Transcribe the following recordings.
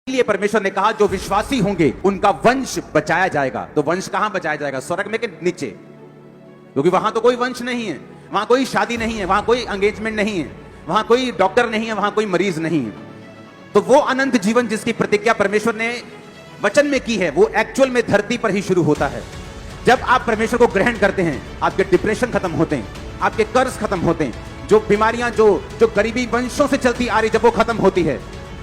लिए परमेश्वर ने कहा जो विश्वासी होंगे उनका वंश बचाया जाएगा। तो वंश कहां बचाया जाएगा? स्वर्ग में कि नीचे? क्योंकि वहां तो कोई वंश नहीं है, वहां कोई शादी नहीं है, वहां कोई एंगेजमेंट नहीं है, वहां कोई डॉक्टर नहीं है, वहां कोई मरीज नहीं है। तो वो अनंत जीवन जिसकी प्रतिज्ञा परमेश्वर ने वचन में की है वो एक्चुअल में धरती पर ही शुरू होता है। जब आप परमेश्वर को ग्रहण करते हैं आपके डिप्रेशन खत्म होते हैं, आपके कर्ज खत्म होते हैं, जो बीमारियां जो गरीबी वंशों से चलती आ रही जब वो खत्म होती है,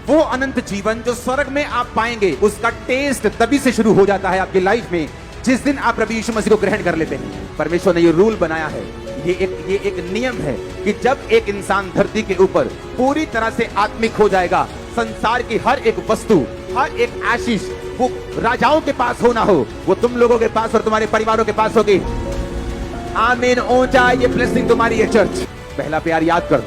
वो अनंत जीवन जो स्वर्ग में आप पाएंगे उसका टेस्ट तभी से शुरू हो जाता है आपकी लाइफ में जिस दिन आप प्रभु यीशु मसीह को ग्रहण कर लेते हैं। परमेश्वर ने ये रूल बनाया है, ये एक नियम है कि जब एक इंसान धरती के ऊपर पूरी तरह से आत्मिक हो जाएगा, संसार की हर एक वस्तु, हर एक आशीष वो राजाओं के पास हो ना हो, वो तुम लोगों के पास और तुम्हारे परिवारों के पास होगी। आमीन। ऊंचा ये ब्लेसिंग तुम्हारी है चर्च। पहला प्यार याद कर,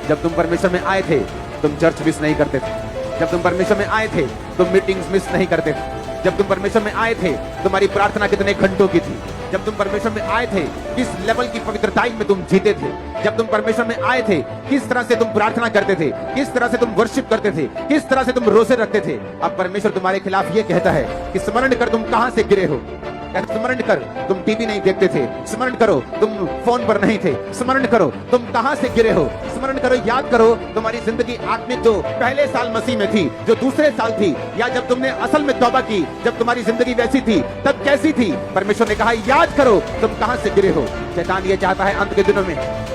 जब तुम परमेश्वर में आए थे तुम चर्च मिस नहीं करते थे। जब तुम परमेश्वर में आए थे तुम मीटिंग्स मिस नहीं करते थे। जब तुम परमेश्वर में आए थे तुम्हारी प्रार्थना कितने घंटों की थी। जब तुम परमेश्वर में आए थे किस लेवल की पवित्रताई में तुम जीते थे। जब तुम परमेश्वर में आए थे किस तरह से तुम प्रार्थना करते थे, किस तरह से तुम वर्शिप करते थे, किस तरह से तुम रोजे रखते थे। अब परमेश्वर तुम्हारे खिलाफ ये कहता है कि स्मरण कर तुम कहां से गिरे हो। स्मरण कर तुम टीवी नहीं देखते थे, स्मरण करो तुम फोन पर नहीं थे, स्मरण करो तुम कहां से गिरे हो, स्मरण करो, याद करो तुम्हारी जिंदगी आत्मिक जो पहले साल मसीह में थी, जो दूसरे साल थी, या जब तुमने असल में तौबा की, जब तुम्हारी जिंदगी वैसी थी तब कैसी थी। परमेश्वर ने कहा याद करो तुम कहां से गिरे हो। शैतान ये चाहता है अंत के दिनों में